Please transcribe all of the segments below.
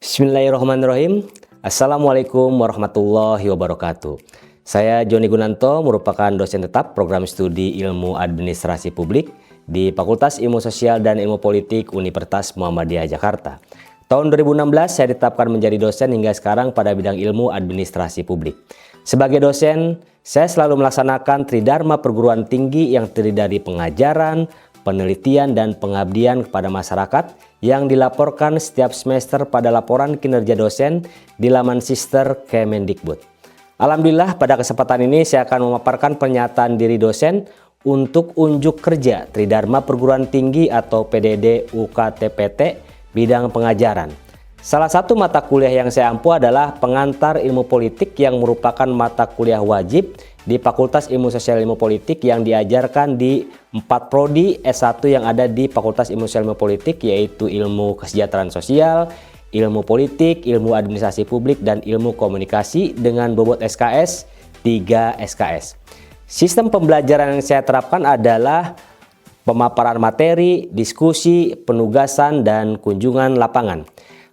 Bismillahirrahmanirrahim. Assalamualaikum warahmatullahi wabarakatuh. Saya Joni Gunanto, merupakan dosen tetap program studi Ilmu Administrasi Publik di Fakultas Ilmu Sosial dan Ilmu Politik Universitas Muhammadiyah Jakarta. Tahun 2016 saya ditetapkan menjadi dosen hingga sekarang pada bidang Ilmu Administrasi Publik. Sebagai dosen, saya selalu melaksanakan Tridharma perguruan tinggi yang terdiri dari pengajaran, penelitian, dan pengabdian kepada masyarakat yang dilaporkan setiap semester pada laporan kinerja dosen di laman Sister Kemendikbud. Alhamdulillah, pada kesempatan ini saya akan memaparkan pernyataan diri dosen untuk unjuk kerja Tridharma Perguruan Tinggi atau PDD UKTPT bidang pengajaran. Salah satu mata kuliah yang saya ampu adalah Pengantar Ilmu Politik yang merupakan mata kuliah wajib di Fakultas Ilmu Sosial Ilmu Politik yang diajarkan di 4 prodi S1 yang ada di Fakultas Ilmu Sosial Ilmu Politik, yaitu Ilmu Kesejahteraan Sosial, Ilmu Politik, Ilmu Administrasi Publik, dan Ilmu Komunikasi dengan bobot SKS 3 SKS. Sistem pembelajaran yang saya terapkan adalah pemaparan materi, diskusi, penugasan, dan kunjungan lapangan.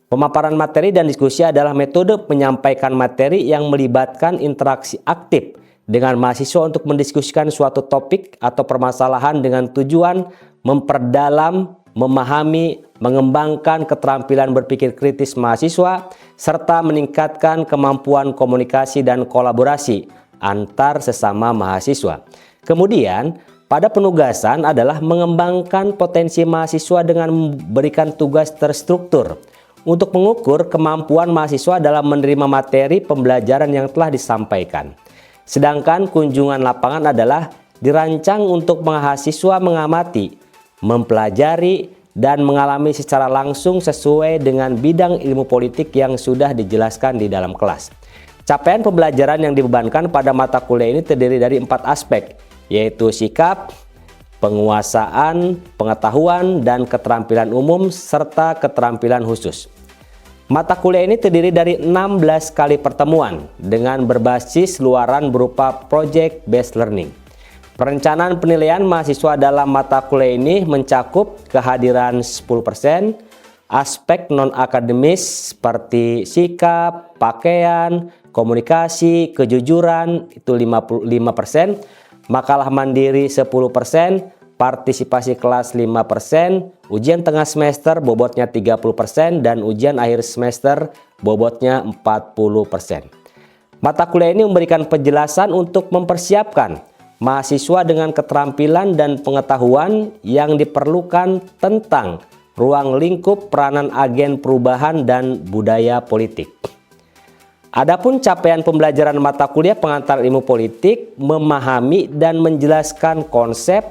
Pemaparan materi dan diskusi adalah metode menyampaikan materi yang melibatkan interaksi aktif dengan mahasiswa untuk mendiskusikan suatu topik atau permasalahan dengan tujuan memperdalam, memahami, mengembangkan keterampilan berpikir kritis mahasiswa, serta meningkatkan kemampuan komunikasi dan kolaborasi antar sesama mahasiswa. Kemudian, pada penugasan adalah mengembangkan potensi mahasiswa dengan memberikan tugas terstruktur untuk mengukur kemampuan mahasiswa dalam menerima materi pembelajaran yang telah disampaikan. Sedangkan kunjungan lapangan adalah dirancang untuk mahasiswa mengamati, mempelajari, dan mengalami secara langsung sesuai dengan bidang ilmu politik yang sudah dijelaskan di dalam kelas. Capaian pembelajaran yang dibebankan pada mata kuliah ini terdiri dari 4 aspek, yaitu sikap, penguasaan, pengetahuan, dan keterampilan umum, serta keterampilan khusus. Mata kuliah ini terdiri dari 16 kali pertemuan dengan berbasis luaran berupa project based learning. Perencanaan penilaian mahasiswa dalam mata kuliah ini mencakup kehadiran 10%, aspek non-akademis seperti sikap, pakaian, komunikasi, kejujuran itu 55%, makalah mandiri 10%, partisipasi kelas 5%, ujian tengah semester bobotnya 30%, dan ujian akhir semester bobotnya 40%. Mata kuliah ini memberikan penjelasan untuk mempersiapkan mahasiswa dengan keterampilan dan pengetahuan yang diperlukan tentang ruang lingkup peranan agen perubahan dan budaya politik. Adapun capaian pembelajaran mata kuliah Pengantar Ilmu Politik memahami dan menjelaskan konsep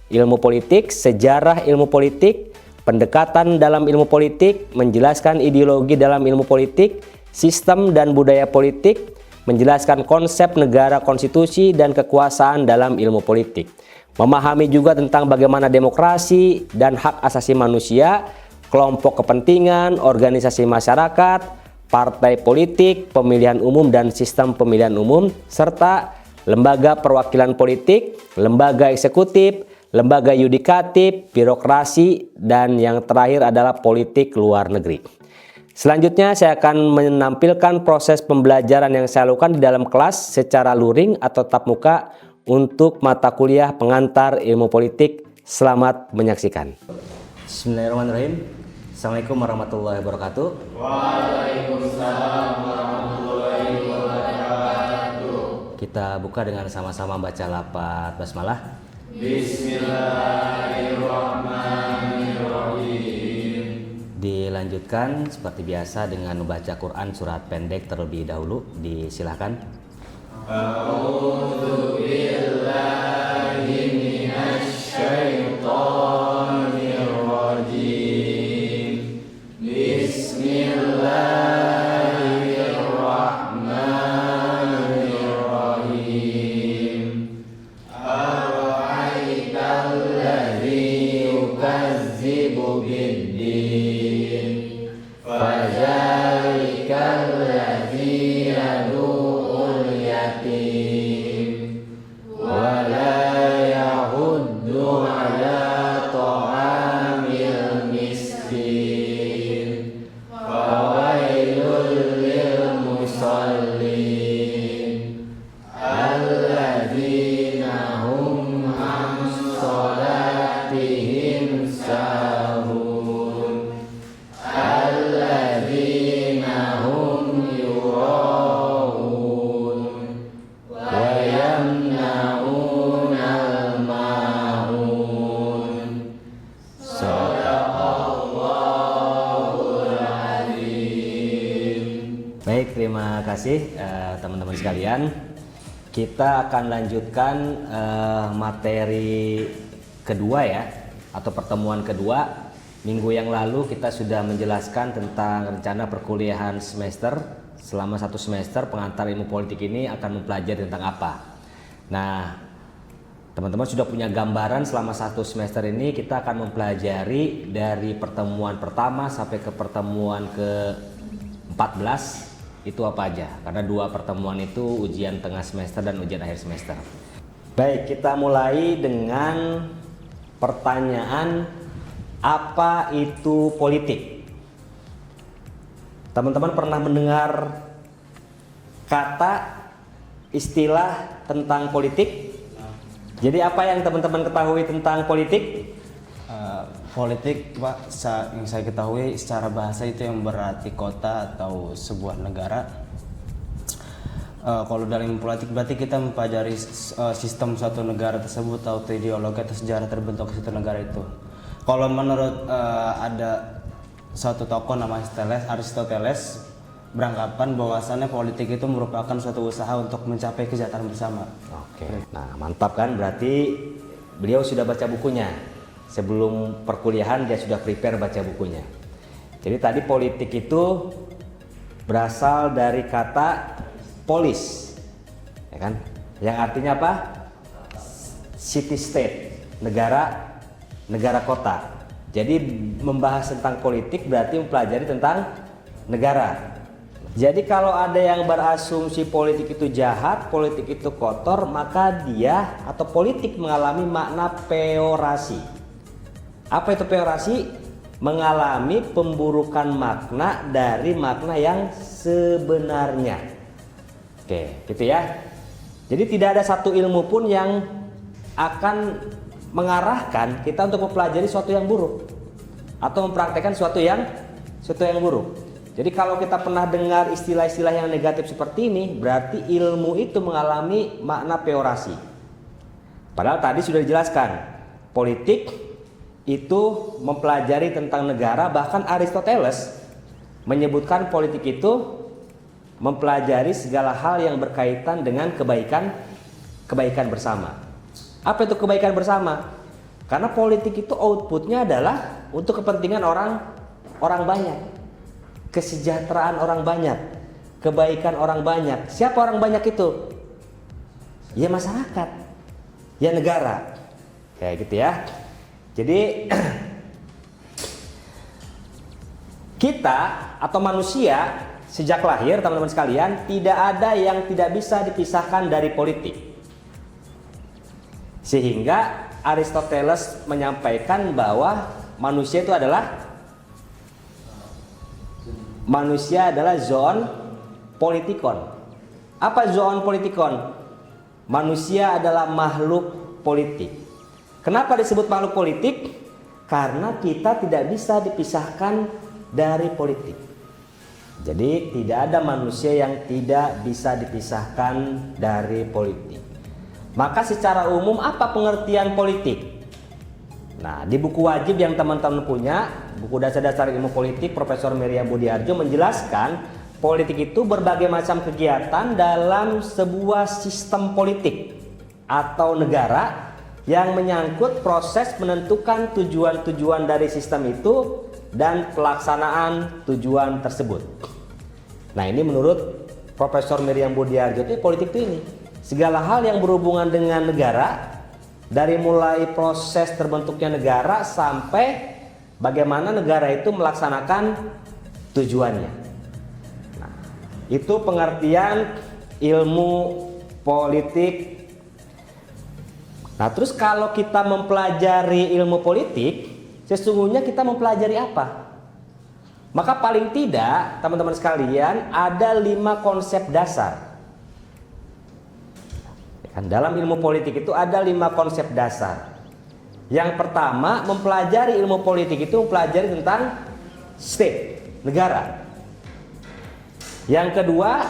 ilmu politik, sejarah ilmu politik, pendekatan dalam ilmu politik, menjelaskan ideologi dalam ilmu politik, sistem dan budaya politik, menjelaskan konsep negara konstitusi dan kekuasaan dalam ilmu politik. Memahami juga tentang bagaimana demokrasi dan hak asasi manusia, kelompok kepentingan, organisasi masyarakat, partai politik, pemilihan umum dan sistem pemilihan umum, serta lembaga perwakilan politik, lembaga eksekutif, lembaga yudikatif, birokrasi, dan yang terakhir adalah politik luar negeri. Selanjutnya saya akan menampilkan proses pembelajaran yang saya lakukan di dalam kelas secara luring atau tatap muka untuk mata kuliah Pengantar Ilmu Politik. Selamat menyaksikan. Bismillahirrahmanirrahim. Assalamualaikum warahmatullahi wabarakatuh. Waalaikumsalam warahmatullahi wabarakatuh. Kita buka dengan sama-sama baca lafaz basmalah. Bismillahirrahmanirrahim. Dilanjutkan seperti biasa dengan membaca Quran surat pendek terlebih dahulu. Disilahkan. A'udzu billahi minasy syaithanir rajim. Bismillahirrahmanirrahim. Ara'aitalladzi yukazzibu biddin, fadzalikal-ladzi yad'ul yatim wa la yahuddu ala ta'amil miskin. Fawailun sahun alladzina hum yura'un wa yamna'unal ma'un. Shadaqallahul azim. Baik, terima kasih teman-teman sekalian. Kita akan lanjutkan materi kedua ya, atau pertemuan kedua. Minggu yang lalu kita sudah menjelaskan tentang rencana perkuliahan semester. Selama 1 semester pengantar ilmu politik ini akan mempelajari tentang apa. Nah, teman-teman sudah punya gambaran selama 1 semester ini kita akan mempelajari dari pertemuan pertama sampai ke pertemuan ke-14 itu apa aja, karena 2 pertemuan itu ujian tengah semester dan ujian akhir semester. Baik, kita mulai dengan pertanyaan, apa itu politik? Teman-teman pernah mendengar kata istilah tentang politik? Jadi apa yang teman-teman ketahui tentang politik? Politik, Pak, yang saya ketahui secara bahasa itu yang berarti kota atau sebuah negara. Kalau dalam politik berarti kita mempelajari sistem suatu negara tersebut atau ideologi atau sejarah terbentuk suatu negara itu. Kalau menurut ada suatu tokoh namanya Aristoteles beranggapan bahwasannya politik itu merupakan suatu usaha untuk mencapai kesejahteraan bersama. Oke, nah mantap kan, berarti beliau sudah baca bukunya. Sebelum perkuliahan dia sudah prepare baca bukunya. Jadi tadi politik itu berasal dari kata polis, ya kan? Yang artinya apa? City state, negara kota. Jadi membahas tentang politik berarti mempelajari tentang negara. Jadi kalau ada yang berasumsi politik itu jahat, politik itu kotor, maka dia atau politik mengalami makna peorasi. Apa itu peorasi? Mengalami pemburukan makna dari makna yang sebenarnya. Oke, gitu ya. Jadi tidak ada satu ilmu pun yang akan mengarahkan kita untuk mempelajari sesuatu yang buruk atau mempraktekkan sesuatu yang buruk. Jadi kalau kita pernah dengar istilah-istilah yang negatif seperti ini, berarti ilmu itu mengalami makna peorasi. Padahal tadi sudah dijelaskan, politik itu mempelajari tentang negara, bahkan Aristoteles menyebutkan politik itu mempelajari segala hal yang berkaitan dengan kebaikan bersama. Apa itu kebaikan bersama? Karena politik itu outputnya adalah untuk kepentingan orang banyak, kesejahteraan orang banyak, kebaikan orang banyak. Siapa orang banyak itu? Ya masyarakat, ya negara, kayak gitu ya. Jadi kita atau manusia sejak lahir, teman-teman sekalian, tidak ada yang tidak bisa dipisahkan dari politik. Sehingga Aristoteles menyampaikan bahwa manusia adalah zoon politikon. Apa zoon politikon? Manusia adalah makhluk politik. Kenapa disebut makhluk politik? Karena kita tidak bisa dipisahkan dari politik. Jadi tidak ada manusia yang tidak bisa dipisahkan dari politik. Maka secara umum apa pengertian politik? Nah, di buku wajib yang teman-teman punya, buku dasar-dasar ilmu politik Profesor Miriam Budiarjo menjelaskan politik itu berbagai macam kegiatan dalam sebuah sistem politik atau negara yang menyangkut proses menentukan tujuan-tujuan dari sistem itu dan pelaksanaan tujuan tersebut. Nah, ini menurut Profesor Miriam Budiarjo itu politik itu ini segala hal yang berhubungan dengan negara, dari mulai proses terbentuknya negara sampai bagaimana negara itu melaksanakan tujuannya. Nah, itu pengertian ilmu politik. Nah, terus kalau kita mempelajari ilmu politik, sesungguhnya kita mempelajari apa? Maka paling tidak, teman-teman sekalian, ada 5 konsep dasar. Dalam ilmu politik itu ada 5 konsep dasar. Yang pertama, mempelajari ilmu politik itu mempelajari tentang state, negara. Yang kedua,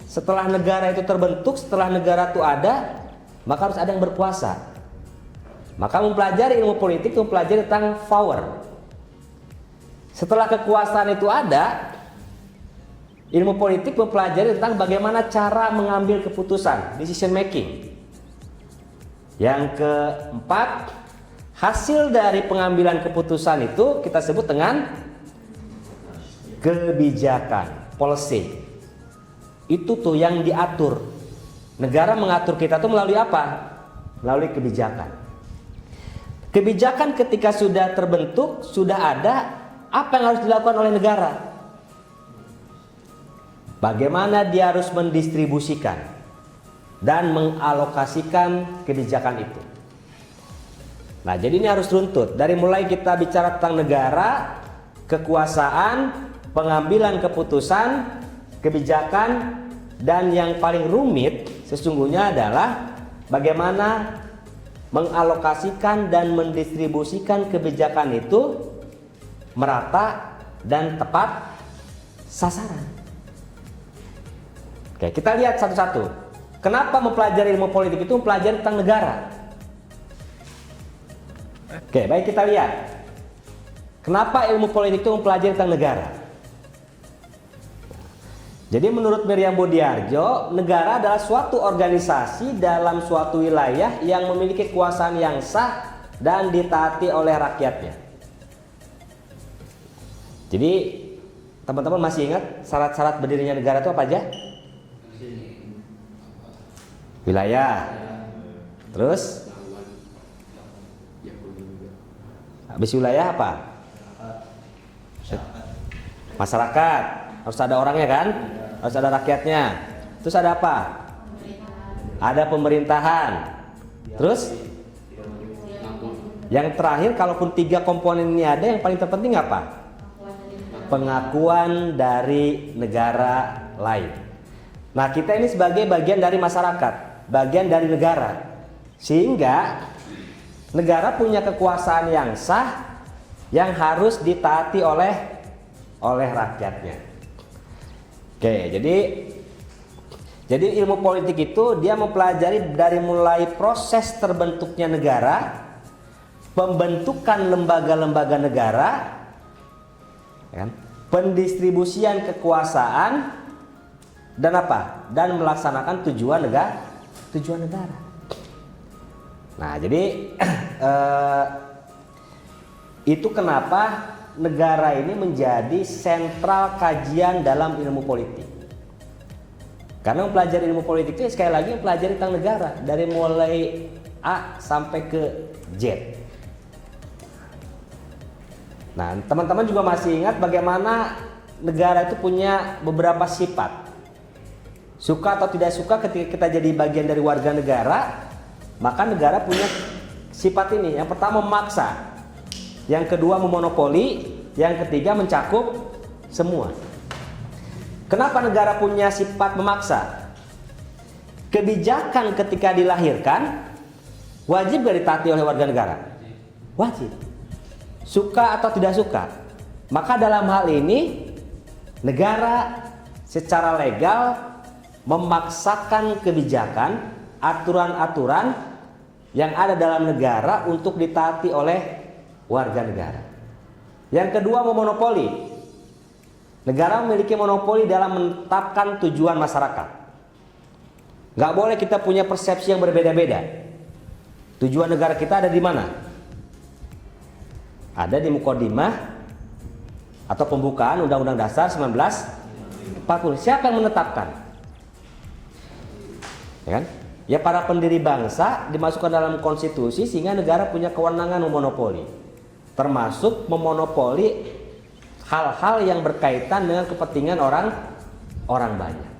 setelah negara itu terbentuk, setelah negara itu ada, maka harus ada yang berkuasa. Maka mempelajari ilmu politik itu mempelajari tentang power. Setelah kekuasaan itu ada, ilmu politik mempelajari tentang bagaimana cara mengambil keputusan, decision making. Yang keempat, hasil dari pengambilan keputusan itu kita sebut dengan kebijakan, policy. Itu tuh yang diatur. Negara mengatur kita tuh melalui apa? Melalui kebijakan. Kebijakan ketika sudah terbentuk, sudah ada, apa yang harus dilakukan oleh negara? Bagaimana dia harus mendistribusikan dan mengalokasikan kebijakan itu. Nah, jadi ini harus runtut. Dari mulai kita bicara tentang negara, kekuasaan, pengambilan keputusan, kebijakan, dan yang paling rumit sesungguhnya adalah bagaimana mengalokasikan dan mendistribusikan kebijakan itu merata dan tepat sasaran. Oke, kita lihat satu-satu. Kenapa mempelajari ilmu politik itu mempelajari tentang negara? Oke, baik, kita lihat. Kenapa ilmu politik itu mempelajari tentang negara? Jadi menurut Miriam Budiarjo, negara adalah suatu organisasi dalam suatu wilayah yang memiliki kekuasaan yang sah dan ditaati oleh rakyatnya. Jadi teman-teman masih ingat syarat-syarat berdirinya negara itu apa aja? Wilayah. Terus? Habis wilayah apa? Masyarakat. Harus ada orangnya kan? Harus ada rakyatnya. Terus ada apa? Ada pemerintahan. Terus? Yang terakhir, kalaupun 3 komponen ini ada, yang paling terpenting apa? Pengakuan dari negara lain. Nah, kita ini sebagai bagian dari masyarakat, bagian dari negara. Sehingga negara punya kekuasaan yang sah yang harus ditaati oleh rakyatnya. Oke, jadi ilmu politik itu dia mempelajari dari mulai proses terbentuknya negara, pembentukan lembaga-lembaga negara, kan? Pendistribusian kekuasaan, dan apa? Dan melaksanakan tujuan negara. Nah, jadi itu kenapa negara ini menjadi sentral kajian dalam ilmu politik. Karena mempelajari ilmu politik itu sekali lagi mempelajari tentang negara dari mulai A sampai ke Z. Nah, teman-teman juga masih ingat bagaimana negara itu punya beberapa sifat. Suka atau tidak suka ketika kita jadi bagian dari warga negara, maka negara punya sifat ini. Yang pertama memaksa. Yang kedua memonopoli, yang ketiga mencakup semua. Kenapa negara punya sifat memaksa? Kebijakan ketika dilahirkan wajib gak ditaati oleh warga negara? Wajib. Suka atau tidak suka. Maka dalam hal ini negara secara legal memaksakan kebijakan, aturan-aturan yang ada dalam negara untuk ditaati oleh warga negara. Yang kedua memonopoli. Negara memiliki monopoli dalam menetapkan tujuan masyarakat. Gak boleh kita punya persepsi yang berbeda-beda. Tujuan negara kita ada di mana? Ada di Muqaddimah atau pembukaan Undang-Undang Dasar 1940. Siapa yang menetapkan? Ya kan? Ya para pendiri bangsa dimasukkan dalam konstitusi sehingga negara punya kewenangan memonopoli. Termasuk memonopoli hal-hal yang berkaitan dengan kepentingan orang banyak.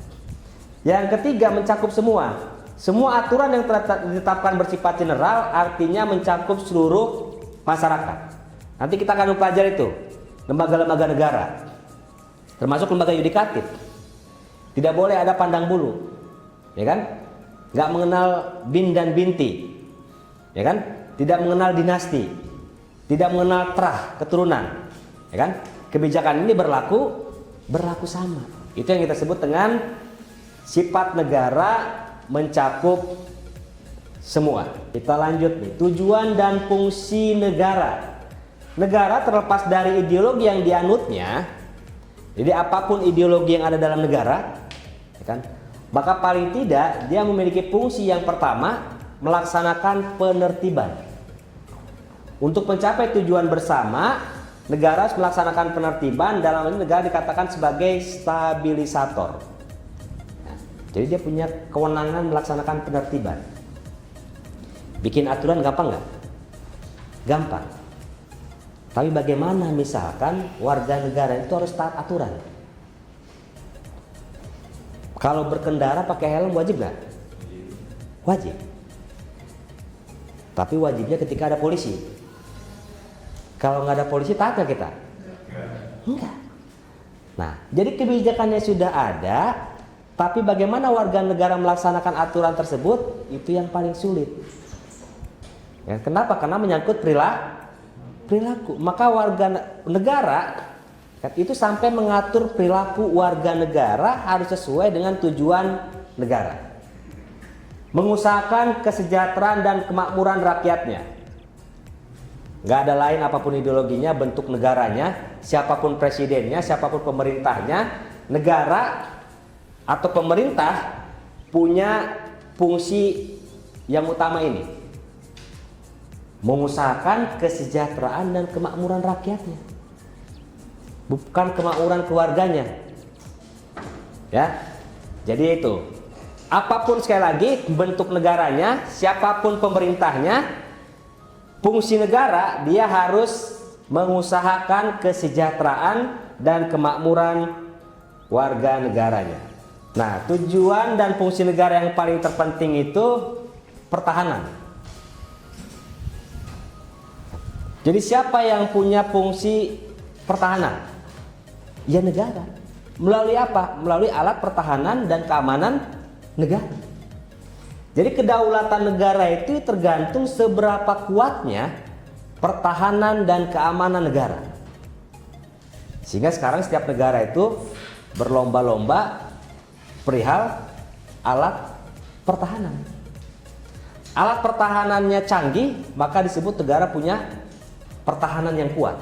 Yang ketiga mencakup semua. Semua aturan yang ditetapkan bersifat general artinya mencakup seluruh masyarakat. Nanti kita akan mempelajari itu lembaga-lembaga negara, termasuk lembaga yudikatif. Tidak boleh ada pandang bulu, ya kan? Nggak mengenal bin dan binti, ya kan? tidak mengenal dinasti, tidak mengenal terah keturunan, ya kan? Kebijakan ini berlaku sama. Itu yang kita sebut dengan sifat negara mencakup semua. Kita lanjut nih, tujuan dan fungsi negara. Negara terlepas dari ideologi yang dianutnya, jadi apapun ideologi yang ada dalam negara, ya kan? Maka paling tidak dia memiliki fungsi yang pertama, melaksanakan penertiban. Untuk mencapai tujuan bersama, negara harus melaksanakan penertiban. Dalam ini negara dikatakan sebagai stabilisator. Nah, jadi dia punya kewenangan melaksanakan penertiban. Bikin aturan gampang nggak? Gampang. Tapi bagaimana misalkan warga negara itu harus taat aturan? Kalau berkendara pakai helm wajib nggak? Wajib. Tapi wajibnya ketika ada polisi. Kalau nggak ada polisi taat nggak kita? Enggak. Nah, jadi kebijakannya sudah ada, tapi bagaimana warga negara melaksanakan aturan tersebut itu yang paling sulit. Ya, kenapa? Karena menyangkut perilaku. Maka warga negara itu sampai mengatur perilaku warga negara harus sesuai dengan tujuan negara. Mengusahakan kesejahteraan dan kemakmuran rakyatnya. Nggak ada lain apapun ideologinya, bentuk negaranya, siapapun presidennya, siapapun pemerintahnya, negara atau pemerintah punya fungsi yang utama ini. Mengusahakan kesejahteraan dan kemakmuran rakyatnya. Bukan kemakmuran keluarganya. Ya. Jadi itu. Apapun sekali lagi bentuk negaranya, siapapun pemerintahnya, fungsi negara dia harus mengusahakan kesejahteraan dan kemakmuran warga negaranya. Nah, tujuan dan fungsi negara yang paling terpenting itu pertahanan. Jadi siapa yang punya fungsi pertahanan? Ya negara. Melalui apa? Melalui alat pertahanan dan keamanan negara. Jadi kedaulatan negara itu tergantung seberapa kuatnya pertahanan dan keamanan negara. Sehingga sekarang setiap negara itu berlomba-lomba perihal alat pertahanan. Alat pertahanannya canggih, maka disebut negara punya pertahanan yang kuat.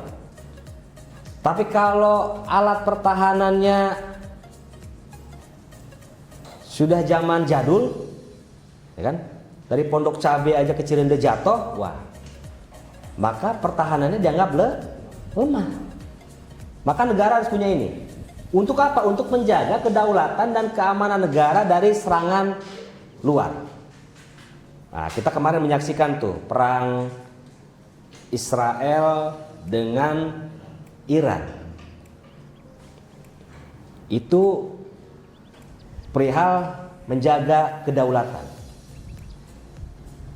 Tapi kalau alat pertahanannya sudah zaman jadul, ya kan? Dari pondok cabai aja ke Cirende jatuh, wah. Maka pertahanannya dianggap lemah. Maka negara harus punya ini. Untuk apa? Untuk menjaga kedaulatan dan keamanan negara dari serangan luar. Nah, kita kemarin menyaksikan tuh perang Israel dengan Iran. Itu perihal menjaga kedaulatan.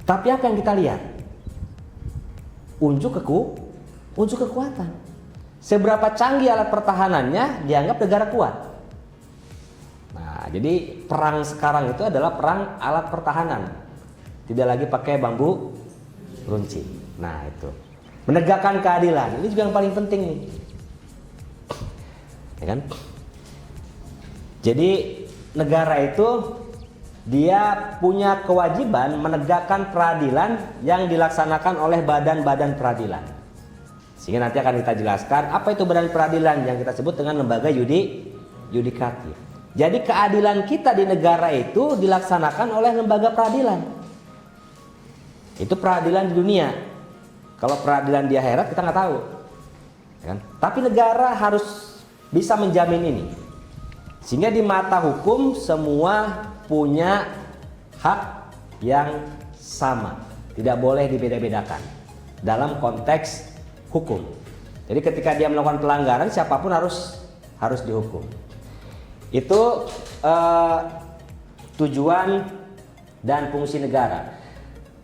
Tapi apa yang kita lihat? Unjuk kekuatan. Seberapa canggih alat pertahanannya dianggap negara kuat. Nah, jadi perang sekarang itu adalah perang alat pertahanan. Tidak lagi pakai bambu runcing. Nah, itu. Menegakkan keadilan. Ini juga yang paling penting nih. Ya kan? Jadi negara itu dia punya kewajiban menegakkan peradilan yang dilaksanakan oleh badan-badan peradilan. Sehingga nanti akan kita jelaskan apa itu badan peradilan yang kita sebut dengan lembaga yudikatif. Jadi keadilan kita di negara itu dilaksanakan oleh lembaga peradilan. Itu peradilan di dunia. Kalau peradilan di akhirat kita nggak tahu. Ya kan? Tapi negara harus bisa menjamin ini. Sehingga di mata hukum semua punya hak yang sama, tidak boleh dibeda-bedakan dalam konteks hukum. Jadi ketika dia melakukan pelanggaran, siapapun harus dihukum. Itu tujuan dan fungsi negara.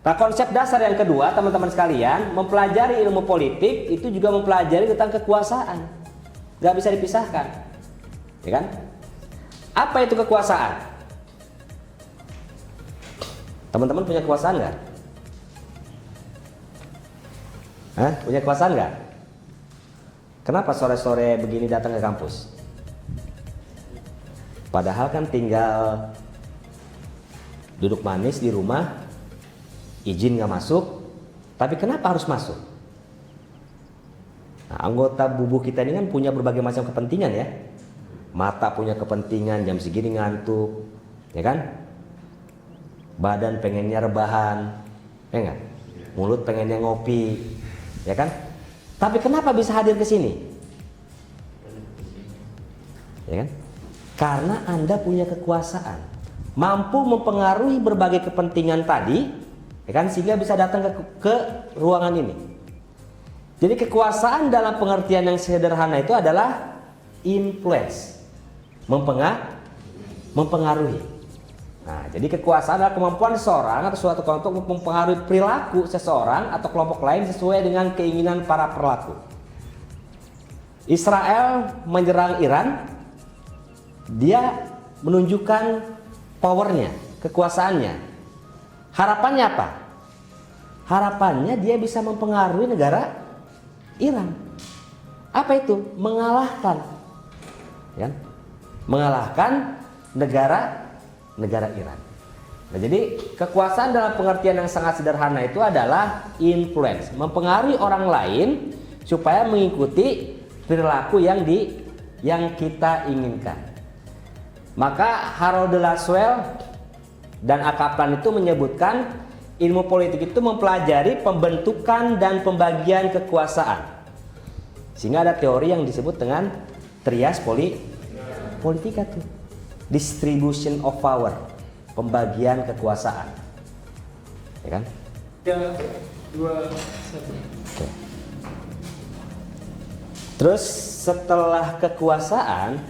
Nah, konsep dasar yang kedua, teman-teman sekalian, mempelajari ilmu politik itu juga mempelajari tentang kekuasaan. Gak bisa dipisahkan, ya kan? Apa itu kekuasaan? Teman-teman punya kekuasaan nggak? Hah? Punya kekuasaan nggak? Kenapa sore-sore begini datang ke kampus? Padahal kan tinggal duduk manis di rumah, izin nggak masuk, tapi kenapa harus masuk? Nah, anggota bubuh kita ini kan punya berbagai macam kepentingan ya. Mata punya kepentingan jam segini ngantuk, ya kan? Badan pengennya rebahan, ya enggak? Mulut pengennya ngopi, ya kan? Tapi kenapa bisa hadir ke sini? Ya kan? Karena Anda punya kekuasaan, mampu mempengaruhi berbagai kepentingan tadi, ya kan? Sehingga bisa datang ke ruangan ini. Jadi kekuasaan dalam pengertian yang sederhana itu adalah influence, mempengaruhi. Nah, jadi kekuasaan adalah kemampuan seseorang atau suatu kelompok untuk mempengaruhi perilaku seseorang atau kelompok lain sesuai dengan keinginan para pelaku. Israel menyerang Iran, dia menunjukkan powernya, kekuasaannya. Harapannya apa? Harapannya dia bisa mempengaruhi negara Iran. Apa itu? Mengalahkan, ya? Mengalahkan negara Iran. Nah, jadi kekuasaan dalam pengertian yang sangat sederhana itu adalah influence, mempengaruhi orang lain supaya mengikuti perilaku yang kita inginkan. Maka Harold de Lasswell dan A. Kaplan itu menyebutkan ilmu politik itu mempelajari pembentukan dan pembagian kekuasaan. Sehingga ada teori yang disebut dengan trias politika tuh. Distribution of power, pembagian kekuasaan, ya kan? 3, 2, 1. Oke. Terus setelah kekuasaan,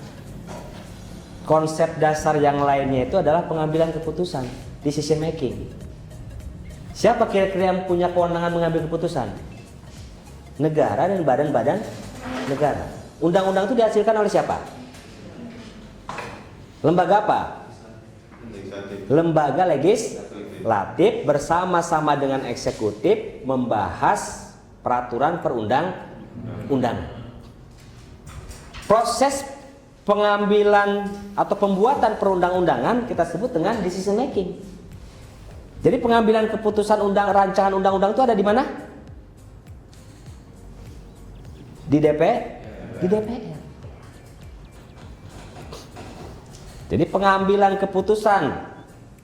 konsep dasar yang lainnya itu adalah pengambilan keputusan, decision making. Siapa kira-kira yang punya kewenangan mengambil keputusan? Negara dan badan-badan negara. Undang-undang itu dihasilkan oleh siapa? Lembaga apa? Lembaga legislatif bersama-sama dengan eksekutif membahas peraturan perundang-undangan. Proses pengambilan atau pembuatan perundang-undangan kita sebut dengan decision making. Jadi pengambilan keputusan rancangan undang-undang itu ada di mana? Di DPR. Jadi pengambilan keputusan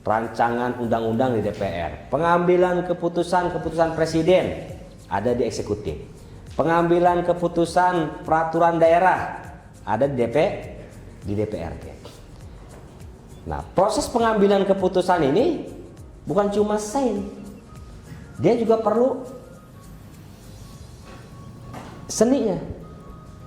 rancangan undang-undang di DPR, pengambilan keputusan presiden ada di eksekutif, pengambilan keputusan peraturan daerah ada di DPRD. Nah, proses pengambilan keputusan ini bukan cuma sains, dia juga perlu seninya,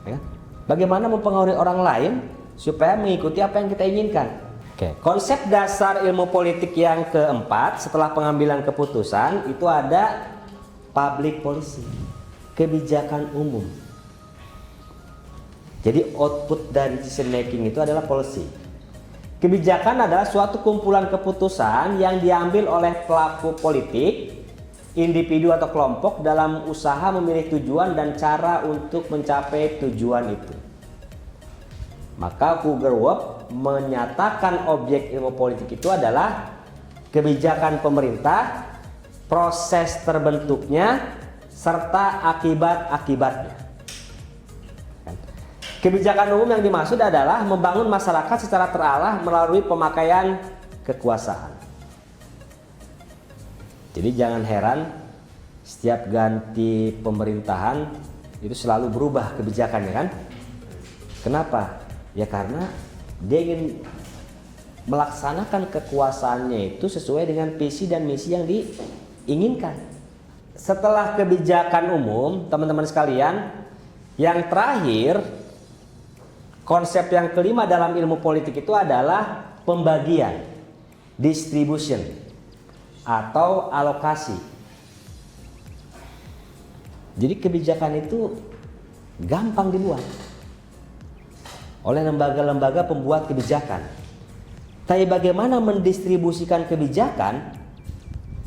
ya. Bagaimana mempengaruhi orang lain supaya mengikuti apa yang kita inginkan. Oke, konsep dasar ilmu politik yang keempat setelah pengambilan keputusan itu ada public policy, kebijakan umum. Jadi output dari decision making itu adalah policy. Kebijakan adalah suatu kumpulan keputusan yang diambil oleh pelaku politik, individu atau kelompok dalam usaha memilih tujuan dan cara untuk mencapai tujuan itu. Maka Fugger-Wurth menyatakan objek ilmu politik itu adalah kebijakan pemerintah, proses terbentuknya, serta akibat-akibatnya. Kebijakan umum yang dimaksud adalah membangun masyarakat secara terarah melalui pemakaian kekuasaan. Jadi jangan heran setiap ganti pemerintahan itu selalu berubah kebijakannya kan? Kenapa? Ya karena dia ingin melaksanakan kekuasaannya itu sesuai dengan visi dan misi yang diinginkan. Setelah kebijakan umum, teman-teman sekalian, yang terakhir, konsep yang kelima dalam ilmu politik itu adalah pembagian, distribution, atau alokasi. Jadi kebijakan itu gampang dibuat oleh lembaga-lembaga pembuat kebijakan. Tapi bagaimana mendistribusikan kebijakan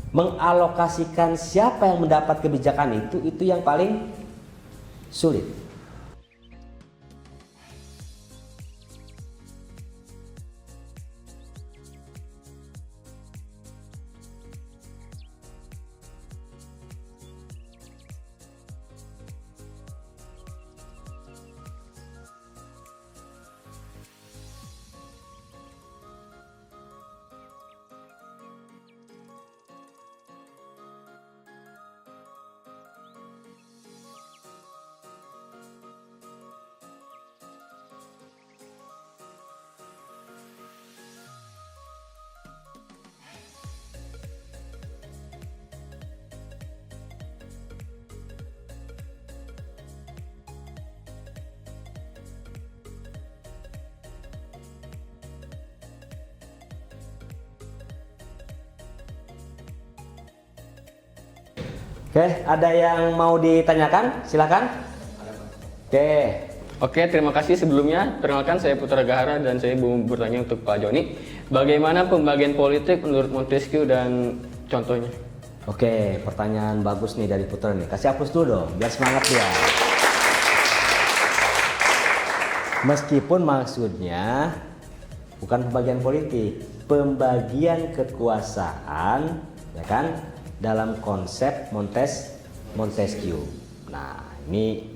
mengalokasikan siapa yang mendapat kebijakan itu yang paling sulit. Oke, ada yang mau ditanyakan? Silakan. Oke. Oke, terima kasih sebelumnya. Perkenalkan, saya Putra Gahara dan saya mau bertanya untuk Pak Joni. Bagaimana pembagian politik menurut Montesquieu dan contohnya? Oke, pertanyaan bagus nih dari Putra nih. Kasih hapus dulu dong, biar semangat dia. Meskipun maksudnya bukan pembagian politik, pembagian kekuasaan, ya kan? Dalam konsep Montesquieu. Nah, ini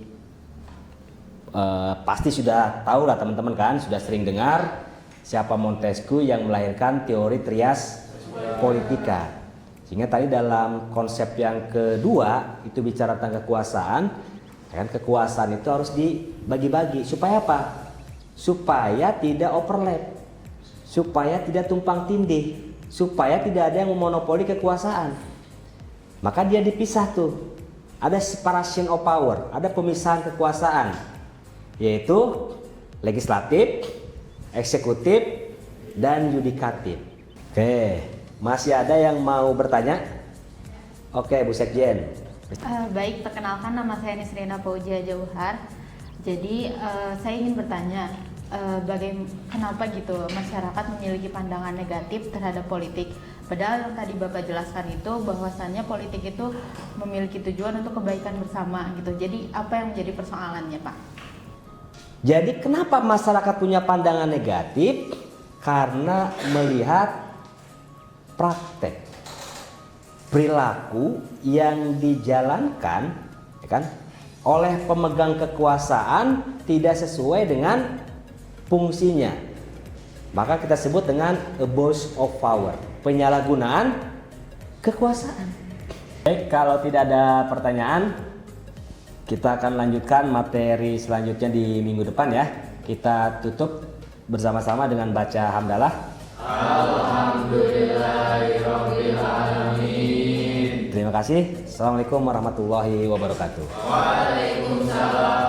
pasti sudah tahu lah teman-teman kan, sudah sering dengar siapa Montesquieu yang melahirkan teori trias politika. Sehingga tadi dalam konsep yang kedua itu bicara tentang kekuasaan, kan kekuasaan itu harus dibagi-bagi supaya apa? Supaya tidak overlap, supaya tidak tumpang tindih, supaya tidak ada yang memonopoli kekuasaan. Maka dia dipisah tuh. Ada separation of power, ada pemisahan kekuasaan, yaitu legislatif, eksekutif, dan yudikatif. Oke, masih ada yang mau bertanya? Oke, Bu Sekjen. Baik, perkenalkan nama saya Nisrina Fauzia Jauhar. Jadi saya ingin bertanya, kenapa gitu masyarakat memiliki pandangan negatif terhadap politik? Padahal yang tadi Bapak jelaskan itu bahwasannya politik itu memiliki tujuan untuk kebaikan bersama gitu. Jadi apa yang menjadi persoalannya, Pak? Jadi kenapa masyarakat punya pandangan negatif? Karena melihat praktek perilaku yang dijalankan, ya kan, oleh pemegang kekuasaan tidak sesuai dengan fungsinya. Maka kita sebut dengan abuse of power, penyalahgunaan kekuasaan. Baik, kalau tidak ada pertanyaan, kita akan lanjutkan materi selanjutnya di minggu depan ya. Kita tutup bersama-sama dengan baca hamdalah. Alhamdulillahirabbil alamin. Terima kasih. Assalamualaikum warahmatullahi wabarakatuh. Waalaikumsalam.